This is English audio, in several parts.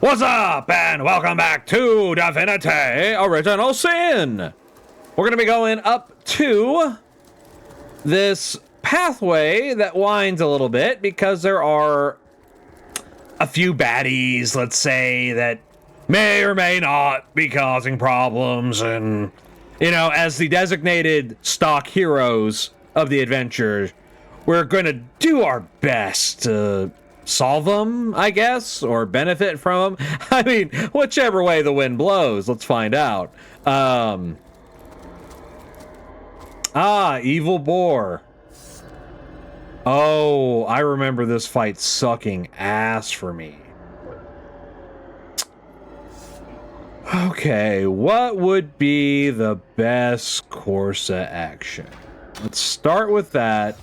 What's up, and welcome back to Divinity Original Sin. We're going to be going up to this pathway that winds a little bit because there are a few baddies, let's say, that may or may not be causing problems. And, you know, as the designated stock heroes of the adventure, we're going to do our best to solve them, I guess, or benefit from them. I mean, whichever way the wind blows, let's find out. Evil boar. Oh, I remember this fight sucking ass for me. Okay, what would be the best course of action? Let's start with that.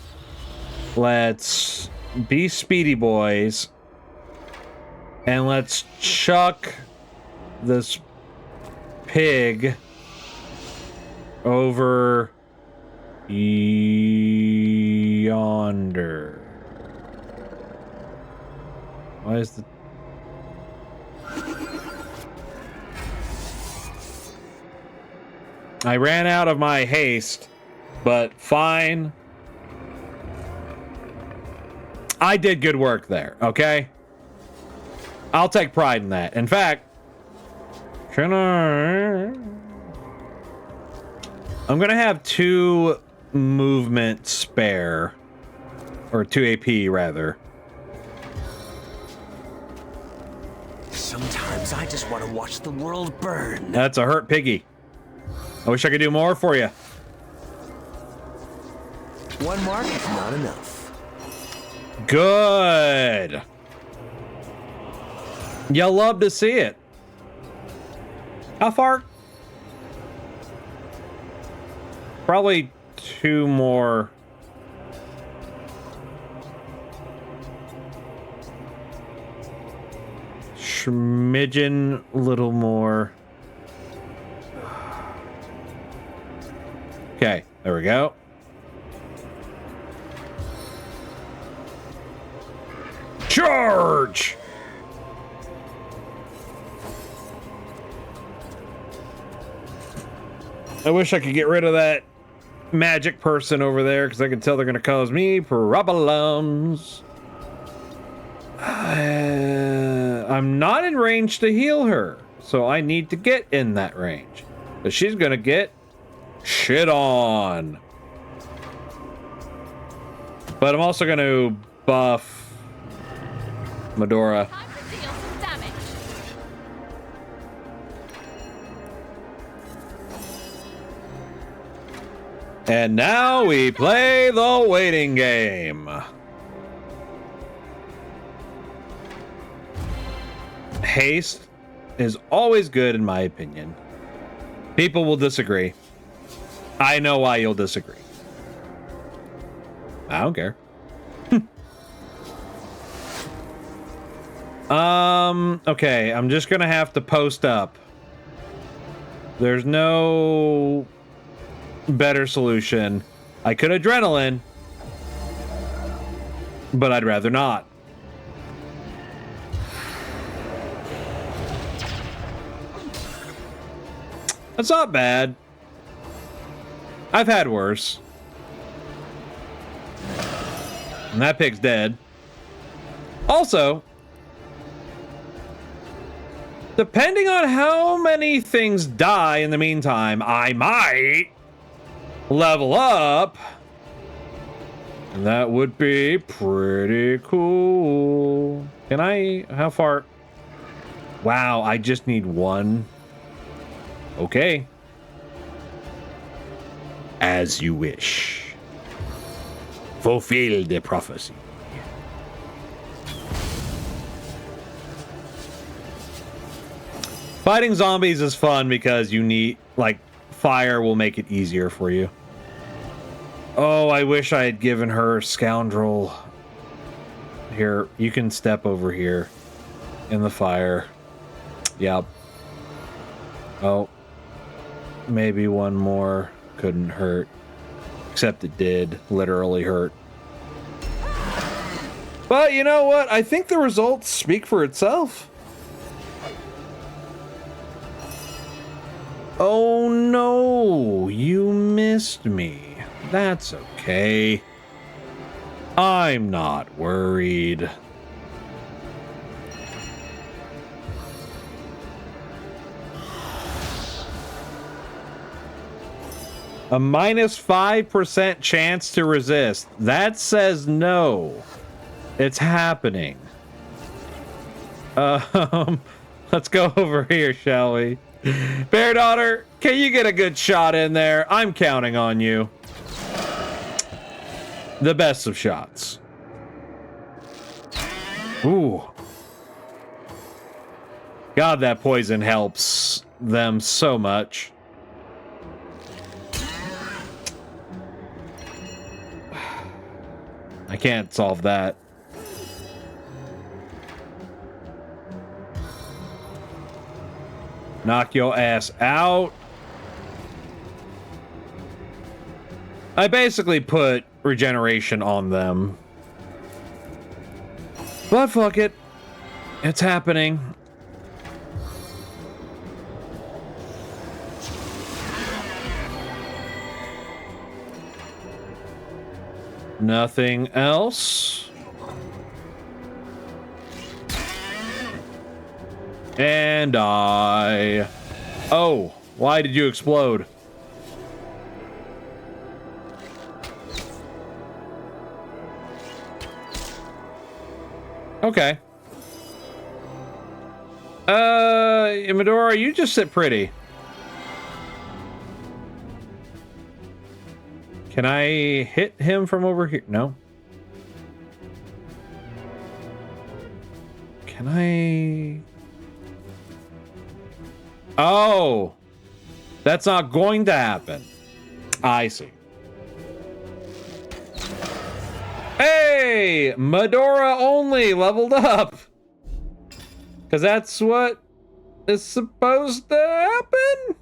Let's be speedy boys. And let's chuck this pig over yonder. Why is the... I ran out of my haste, but fine. I did good work there, okay? I'll take pride in that. In fact, I'm gonna have 2 movement spare, or 2 AP rather. Sometimes I just want to watch the world burn. That's a hurt piggy. I wish I could do more for you. 1 mark is not enough. Good. You'll love to see it. How far? Probably 2 more. Schmidgen, little more. Okay, there we go. Charge! I wish I could get rid of that magic person over there because I can tell they're going to cause me problems. I'm not in range to heal her, so I need to get in that range. But she's going to get shit on. But I'm also going to buff Medora. Time to deal some damage. And now we play the waiting game. Haste is always good in my opinion. People will disagree. I know why you'll disagree. I don't care. Okay, I'm just gonna have to post up. There's no better solution. I could adrenaline, but I'd rather not. That's not bad. I've had worse. And that pig's dead. Also, depending on how many things die in the meantime, I might level up. And that would be pretty cool. Can I? How far? Wow, I just need 1. Okay. As you wish. Fulfill the prophecy. Fighting zombies is fun because you need, like, fire will make it easier for you. Oh, I wish I had given her scoundrel. Here, you can step over here in the fire. Yep. Oh. Maybe 1 more couldn't hurt. Except it did literally hurt. But you know what? I think the results speak for itself. Oh no, you missed me. That's okay. I'm not worried. A -5% chance to resist. That says no. It's happening. Let's go over here, shall we? Bear Daughter, can you get a good shot in there? I'm counting on you. The best of shots. Ooh. God, that poison helps them so much. I can't solve that. Knock your ass out. I basically put regeneration on them. But fuck it. It's happening. Nothing else. And die. Oh, why did you explode? Okay. Medora, you just sit pretty. Can I hit him from over here? No. Can I? Oh, that's not going to happen. I see. Hey, Medora only leveled up. Because that's what is supposed to happen.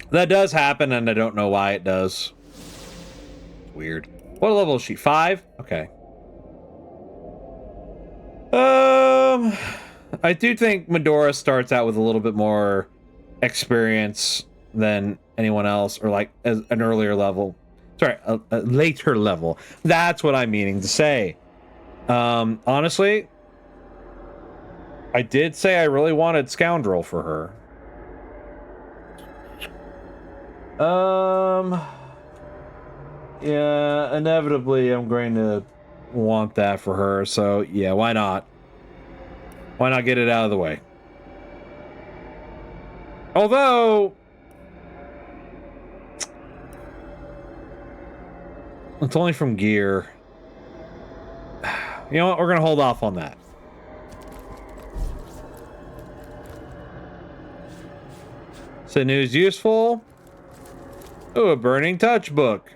That does happen, and I don't know why it does. Weird. What level is she? 5? Okay. I do think Medora starts out with a little bit more experience than anyone else, or like as an earlier level. Sorry, a later level. That's what I'm meaning to say. Honestly, I did say I really wanted Scoundrel for her. Yeah, inevitably I'm going to want that for her, so yeah, why not? Why not get it out of the way? Although it's only from gear. You know what? We're gonna hold off on that. Sinews useful. Ooh, a burning touch book.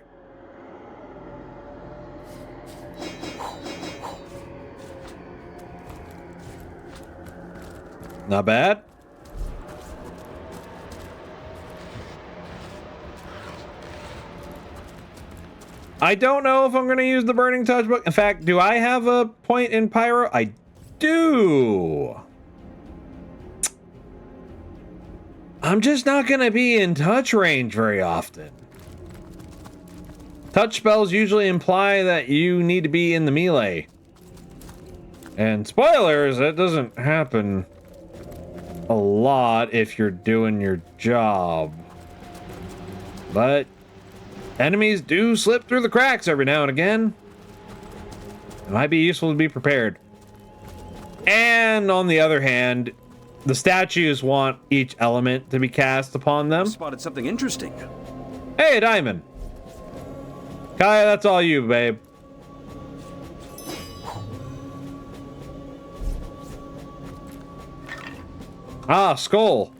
Not bad. I don't know if I'm going to use the burning touch book. In fact, do I have a point in pyro? I do. I'm just not going to be in touch range very often. Touch spells usually imply that you need to be in the melee. And spoilers, that doesn't happen a lot if you're doing your job. But enemies do slip through the cracks every now and again. It might be useful to be prepared. And on the other hand, the statues want each element to be cast upon them. Spotted something interesting. Hey, a diamond. Kaya, that's all you, babe. Ah, skull.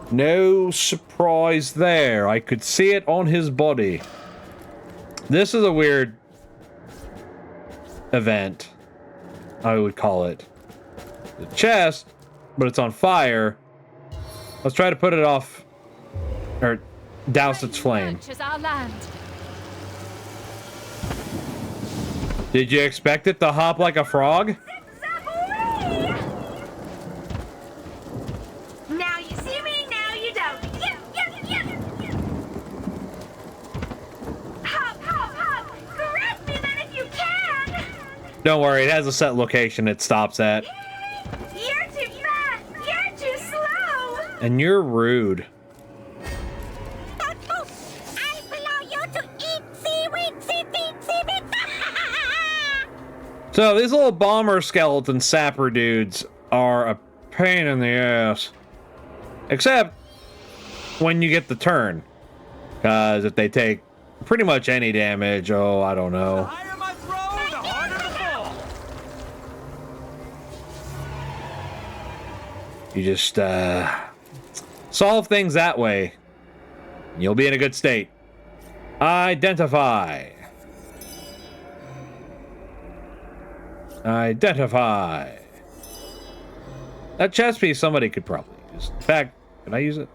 No surprise there. I could see it on his body. This is a weird event, I would call it. The chest, but it's on fire. Let's try to put it off, or douse its flame. Did you expect it to hop like a frog? Don't worry, it has a set location it stops at. You're too fast! You're too slow! And you're rude. I allow you to eat seaweed, seaweed. So these little bomber skeleton sapper dudes are a pain in the ass. Except when you get the turn. Because if they take pretty much any damage, oh, I don't know. The higher my throw, the harder the fall. You just solve things that way. You'll be in a good state. Identify. Identify. That chest piece somebody could probably use. In fact, can I use it?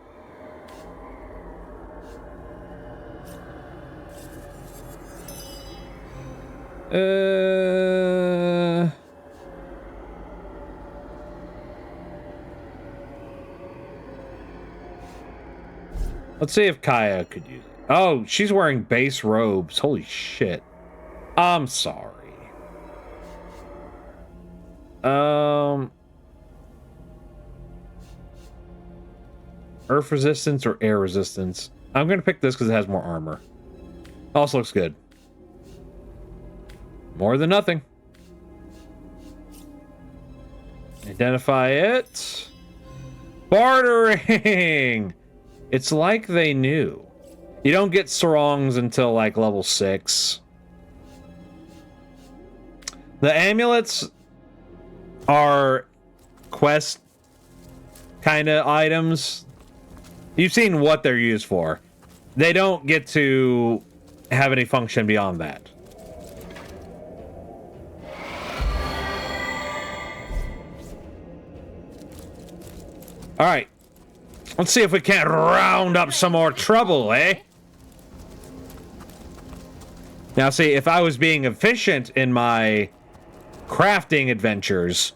Let's see if Kaya could use it. Oh, she's wearing base robes. Holy shit. I'm sorry. Earth resistance or air resistance? I'm gonna pick this because it has more armor. Also looks good. More than nothing. Identify it. Bartering! It's like they knew. You don't get sarongs until like level 6. The amulets are quest kind of items. You've seen what they're used for. They don't get to have any function beyond that. All right. Let's see if we can't round up some more trouble, eh? Now, see, if I was being efficient in my crafting adventures,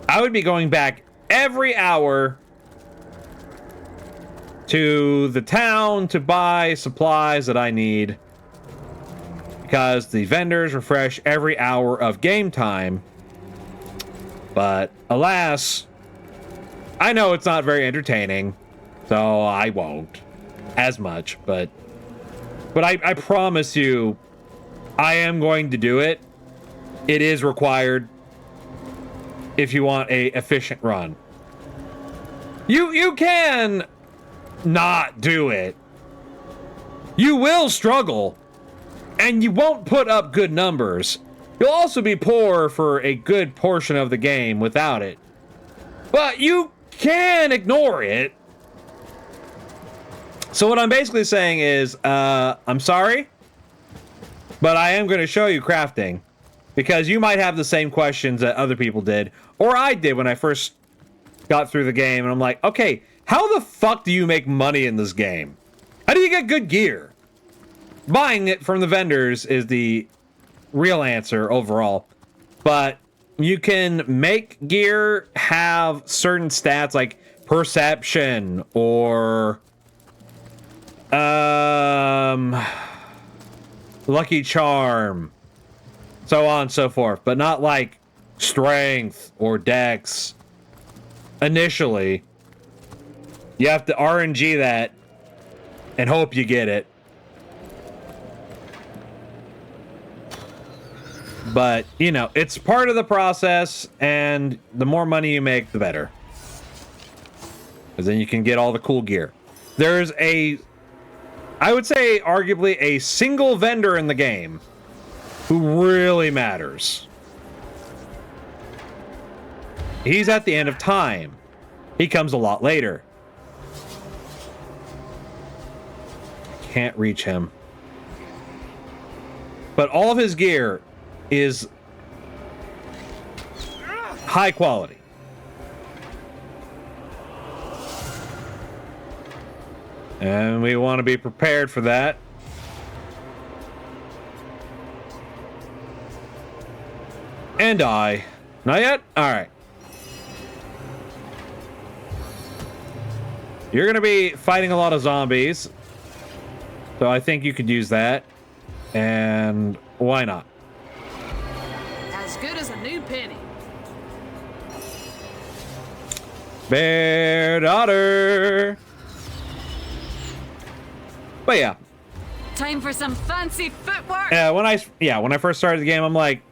I would be going back every hour to the town to buy supplies that I need, because the vendors refresh every hour of game time. But alas, I know it's not very entertaining, so I won't as much, but I promise you I am going to do it. It is required if you want a efficient run. You can not do it. You will struggle, and you won't put up good numbers. You'll also be poor for a good portion of the game without it. But you can ignore it. So what I'm basically saying is, I'm sorry, but I am going to show you crafting, because you might have the same questions that other people did, or I did when I first got through the game, and I'm like, okay, how the fuck do you make money in this game? How do you get good gear? Buying it from the vendors is the real answer overall, but you can make gear have certain stats like perception or lucky charm, so on and so forth, but not like strength or dex. Initially, you have to RNG that and hope you get it. But, you know, it's part of the process, and the more money you make, the better. Because then you can get all the cool gear. There's I would say, arguably, a single vendor in the game who really matters. He's at the end of time. He comes a lot later. Can't reach him. But all of his gear is high quality. And we want to be prepared for that. And die. Not yet? Alright. You're going to be fighting a lot of zombies. So I think you could use that. And why not? As good penny. Bear daughter. But yeah. Time for some fancy footwork. When I first started the game, I'm like,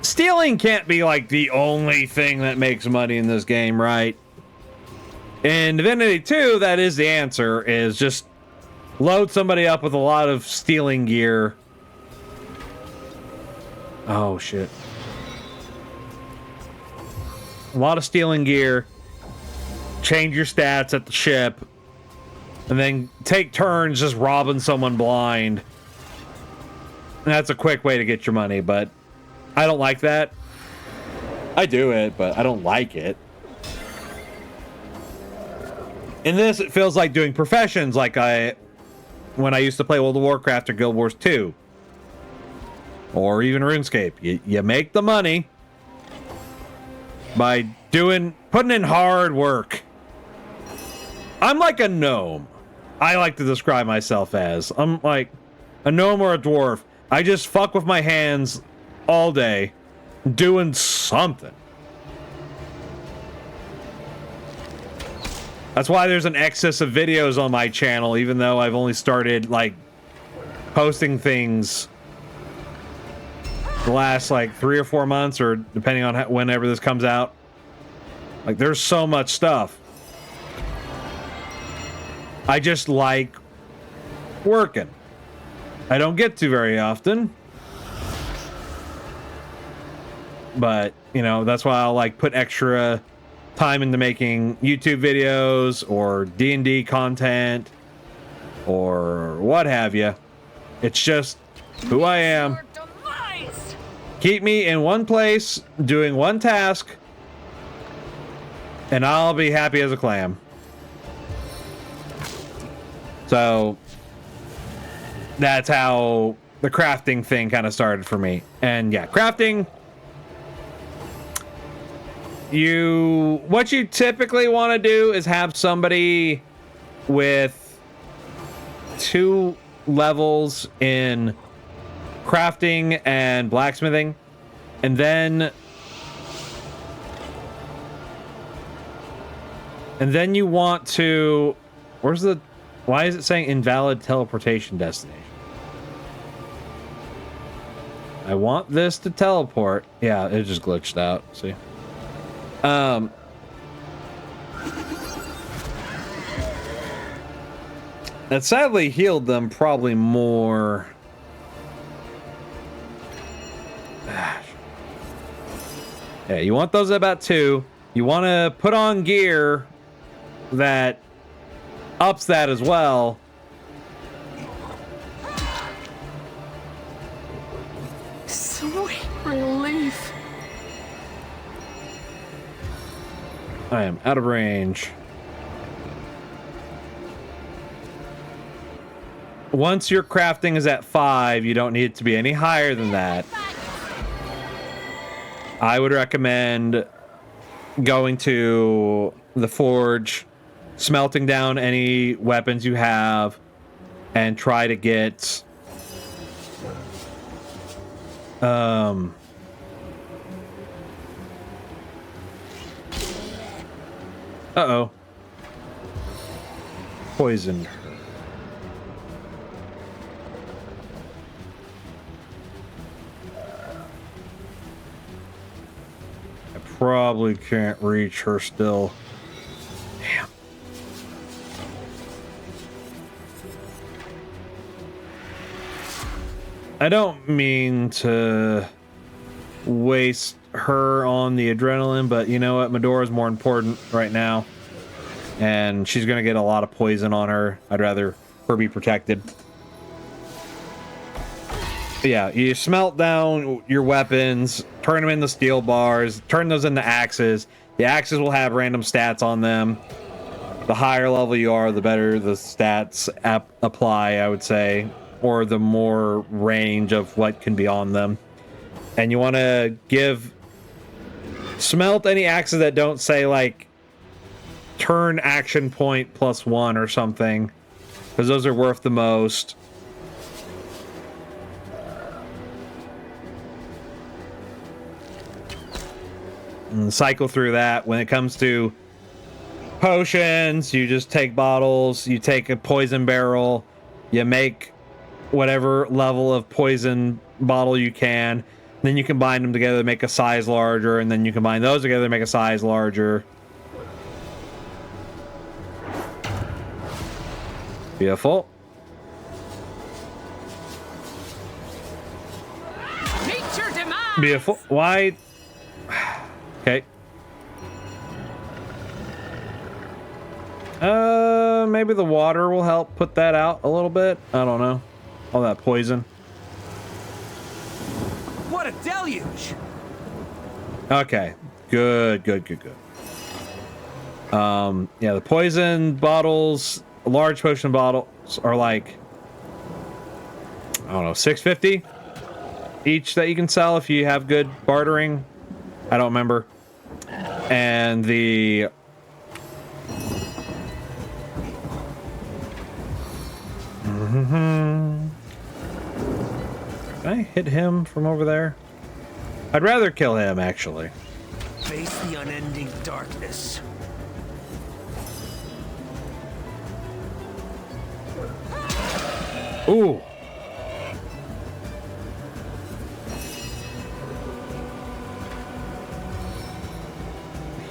stealing can't be like the only thing that makes money in this game, right? In Divinity 2, that is the answer, is just load somebody up with a lot of stealing gear. Oh, shit. A lot of stealing gear. Change your stats at the ship. And then take turns just robbing someone blind. And that's a quick way to get your money, but I don't like that. I do it, but I don't like it. In this, it feels like doing professions like when I used to play World of Warcraft or Guild Wars 2. Or even RuneScape. You make the money by putting in hard work. I'm like a gnome. I like to describe myself as. I'm like a gnome or a dwarf. I just fuck with my hands all day doing something. That's why there's an excess of videos on my channel, even though I've only started like posting things the last like 3 or 4 months, or depending on whenever this comes out. Like, there's so much stuff. I just like working. I don't get to very often. But, you know, that's why I'll like put extra time into making YouTube videos or D&D content or what have you. It's just who I am. Keep me in one place doing one task and I'll be happy as a clam. So that's how the crafting thing kind of started for me. And yeah, crafting, what you typically want to do is have somebody with 2 levels in crafting and blacksmithing, and then you want to, why is it saying invalid teleportation destination? I want this to teleport. Yeah, it just glitched out. See? That sadly healed them probably more. Yeah, you want those at about 2. You want to put on gear that ups that as well. Sweet relief. I am out of range. Once your crafting is at 5, you don't need it to be any higher than that. I would recommend going to the forge, smelting down any weapons you have, and try to get uh-oh. Poisoned her. I probably can't reach her still. Damn. I don't mean to waste her on the adrenaline, but you know what? Medora's more important right now. And she's going to get a lot of poison on her. I'd rather her be protected. But yeah, you smelt down your weapons, turn them into steel bars, turn those into axes. The axes will have random stats on them. The higher level you are, the better the stats apply, I would say. Or the more range of what can be on them. And you want to smelt any axes that don't say like turn action point +1 or something, because those are worth the most. and cycle through that. When it comes to potions, you just take bottles, you take a poison barrel, you make whatever level of poison bottle you can, then you combine them together to make a size larger, and then you combine those together to make a size larger. Beautiful. Meet your demise. Beautiful. Why? Okay. Maybe the water will help put that out a little bit. I don't know. All that poison. What a deluge! Okay. Good. Yeah, the poison bottles, large potion bottles are like, I don't know, $6.50 each that you can sell if you have good bartering. I don't remember. And the Can I hit him from over there? I'd rather kill him, actually. Face the unending darkness. Ooh.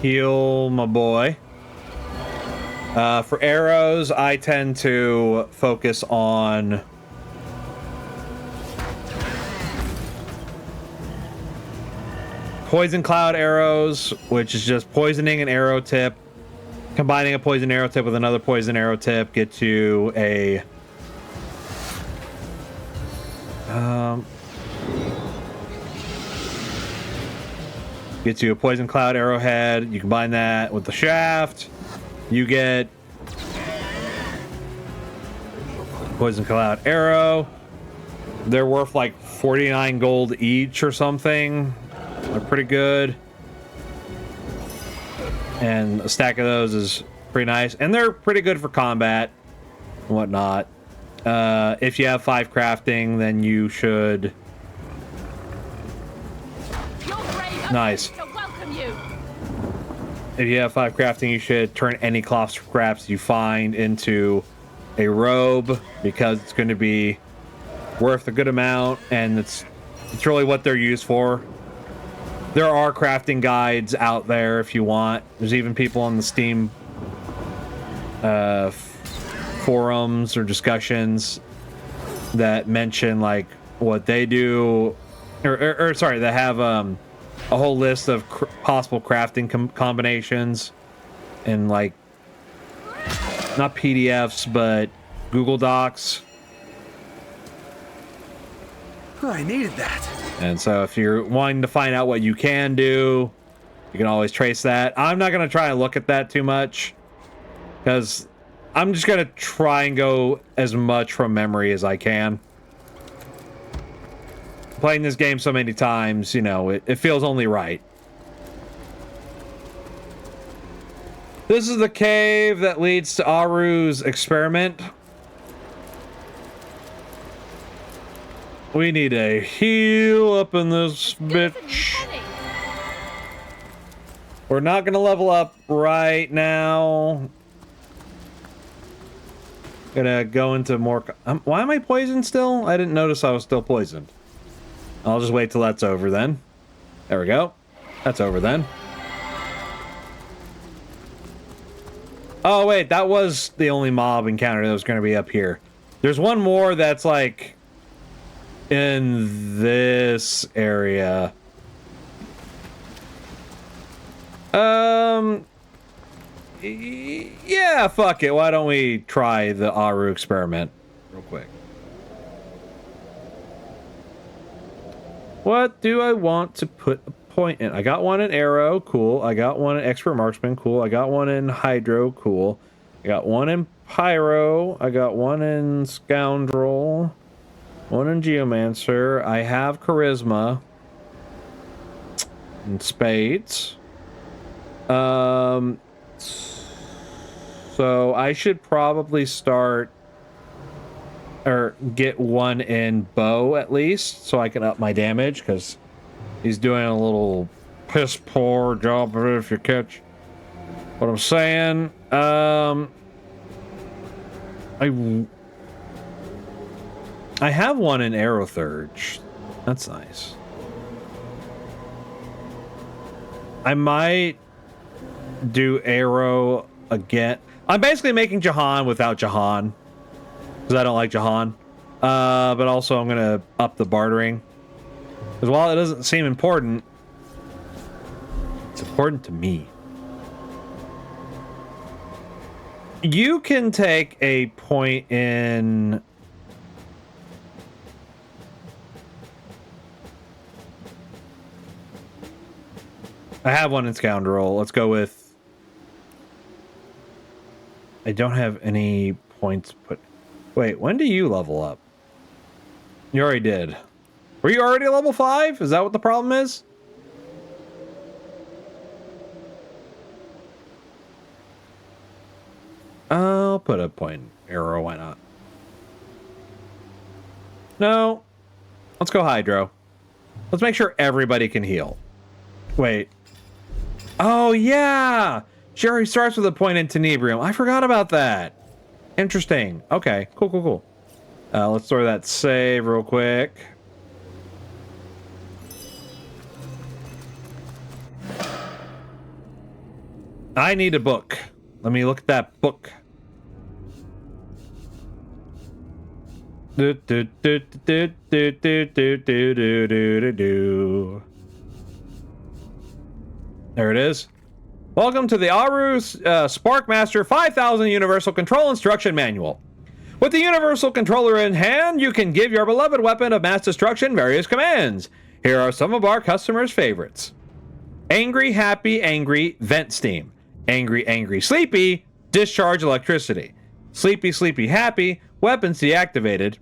Heal my boy. For arrows, I tend to focus on poison cloud arrows, which is just poisoning an arrow tip. Combining a poison arrow tip with another poison arrow tip gets you a poison cloud arrowhead. You combine that with the shaft, you get poison cloud arrow. They're worth like 49 gold each or something. They're pretty good, and a stack of those is pretty nice, and they're pretty good for combat and whatnot. If you have 5 crafting, then you should. Nice. If you have 5 crafting, you should turn any cloth scraps you find into a robe, because it's going to be worth a good amount, and it's really what they're used for. There are crafting guides out there if you want. There's even people on the Steam forums or discussions that mention like what they do, or sorry, they have a whole list of possible crafting combinations, and like not PDFs but Google Docs. I needed that. And so if you're wanting to find out what you can do, you can always trace that. I'm not going to try and look at that too much, because I'm just going to try and go as much from memory as I can. Playing this game so many times, you know, it feels only right. This is the cave that leads to Aru's experiment. We need a heal up in this bitch. We're not gonna level up right now. Gonna go into more. Why am I poisoned still? I didn't notice I was still poisoned. I'll just wait till that's over then. There we go. That's over then. Oh wait, that was the only mob encounter that was gonna be up here. There's one more that's like in this area. Yeah, fuck it. Why don't we try the Aru experiment real quick? What do I want to put a point in? I got one in arrow, cool. I got one in expert marksman, cool. I got one in hydro, cool. I got one in pyro. I got one in scoundrel. One in geomancer. I have charisma and spades. So I should probably start or get one in bow at least, so I can up my damage, because he's doing a little piss poor job of it, if you catch what I'm saying. I have one in Aerothurge. That's nice. I might do Arrow again. I'm basically making Jahan without Jahan, because I don't like Jahan. But also I'm gonna up the bartering, because while it doesn't seem important, it's important to me. You can take a point in... I have one in Scoundrel. Let's go with... I don't have any points put... Wait, when do you level up? You already did. Were you already level 5? Is that what the problem is? I'll put a point arrow, why not? No. Let's go Hydro. Let's make sure everybody can heal. Wait. Oh, yeah! She already starts with a point in Tenebrium. I forgot about that. Interesting. Okay, cool, cool, cool. Let's throw that save real quick. I need a book. Let me look at that book. There it is. Welcome to the Aru Sparkmaster 5000 Universal Control Instruction Manual. With the Universal Controller in hand, you can give your beloved weapon of mass destruction various commands. Here are some of our customers' favorites. Angry, happy, angry, vent steam. Angry, angry, sleepy, discharge electricity. Sleepy, sleepy, happy, weapons deactivated.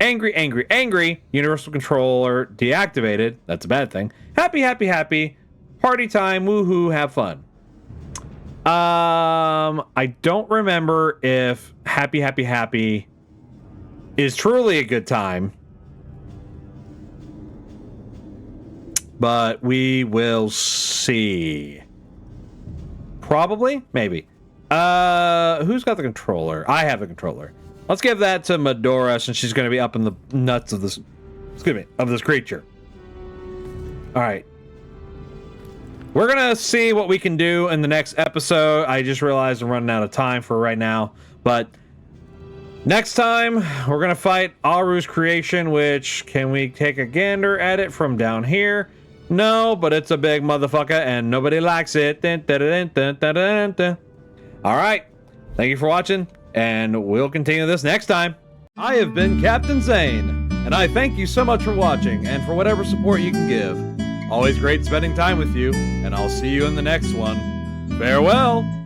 Angry, angry, angry, Universal Controller deactivated. That's a bad thing. Happy, happy, happy, party time, woohoo, have fun. I don't remember if happy, happy, happy is truly a good time. But we will see. Probably? Maybe. Who's got the controller? I have the controller. Let's give that to Medora, since she's going to be up in the nuts of this, excuse me, of this creature. All right. We're going to see what we can do in the next episode. I just realized I'm running out of time for right now. But next time, we're going to fight Aru's creation, which, can we take a gander at it from down here? No, but it's a big motherfucker, and nobody likes it. All right. Thank you for watching, and we'll continue this next time. I have been Captain Zane, and I thank you so much for watching, and for whatever support you can give. Always great spending time with you, and I'll see you in the next one. Farewell!